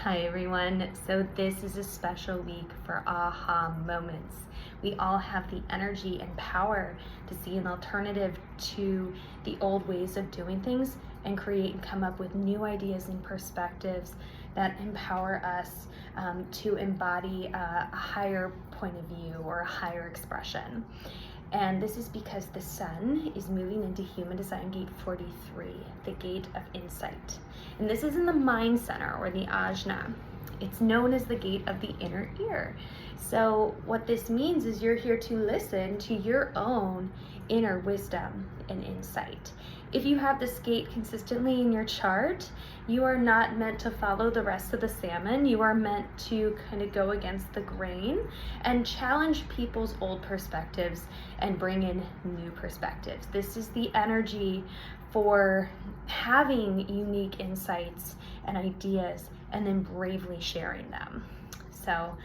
Hi everyone. So this is a special week for aha moments. We all have the energy and power to see an alternative to the old ways of doing things and create and come up with new ideas and perspectives that empower us to embody a higher point of view or a higher expression. And this is because the sun is moving into Human Design Gate 43, the gate of insight. And this is in the mind center, or the ajna. It's known as the gate of the inner ear. So what this means is you're here to listen to your own inner wisdom and insight. If you have this gate consistently in your chart, you are not meant to follow the rest of the salmon. You are meant to kind of go against the grain and challenge people's old perspectives and bring in new perspectives. This is the energy for having unique insights and ideas and then bravely sharing them. So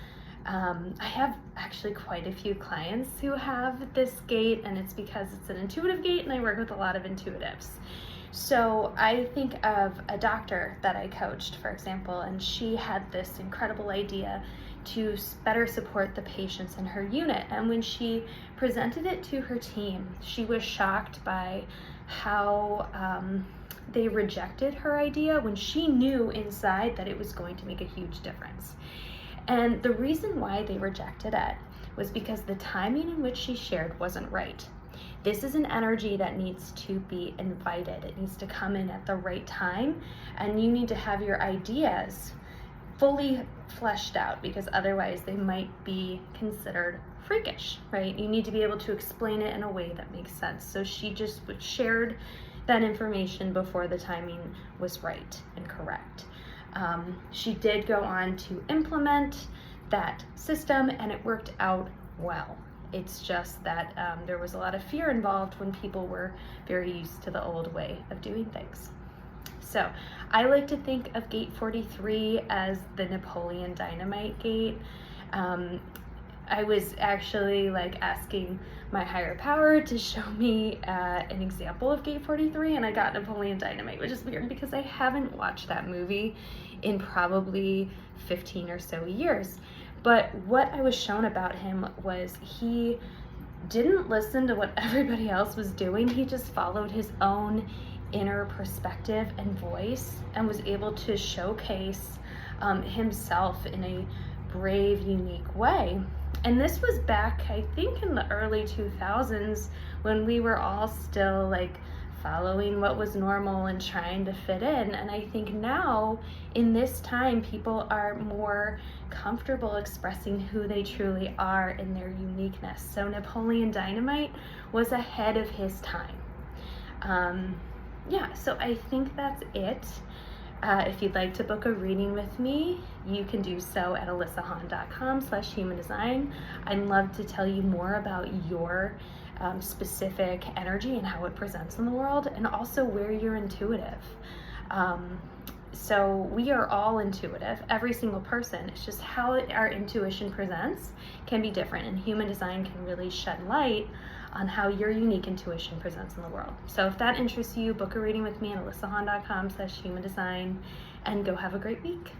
I have actually quite a few clients who have this gate, and it's because it's an intuitive gate and I work with a lot of intuitives. So I think of a doctor that I coached, for example, and she had this incredible idea to better support the patients in her unit. And when she presented it to her team, she was shocked by how they rejected her idea when she knew inside that it was going to make a huge difference. And the reason why they rejected it was because the timing in which she shared wasn't right. This is an energy that needs to be invited. It needs to come in at the right time, and you need to have your ideas fully fleshed out, because otherwise they might be considered freakish, right? You need to be able to explain it in a way that makes sense. So she just shared that information before the timing was right and correct. She did go on to implement that system, and it worked out well. It's just that there was a lot of fear involved when people were very used to the old way of doing things. So I like to think of gate 43 as the Napoleon Dynamite gate. I was actually asking my higher power to show me an example of gate 43, and I got Napoleon Dynamite, which is weird because I haven't watched that movie in probably 15 or so years. But what I was shown about him was he didn't listen to what everybody else was doing. He just followed his own inner perspective and voice and was able to showcase himself in a brave, unique way. And this was back, I think, in the early 2000s, when we were all still following what was normal and trying to fit in. And I think now, in this time, people are more comfortable expressing who they truly are in their uniqueness. So Napoleon Dynamite was ahead of his time. So I think that's it. If you'd like to book a reading with me, you can do so at alyssahan.com/humandesign. I'd love to tell you more about your specific energy and how it presents in the world, and also where you're intuitive. So we are all intuitive, every single person. It's just how our intuition presents can be different, and human design can really shed light on how your unique intuition presents in the world. So if that interests you, book a reading with me at alyssahan.com/humandesign, and go have a great week.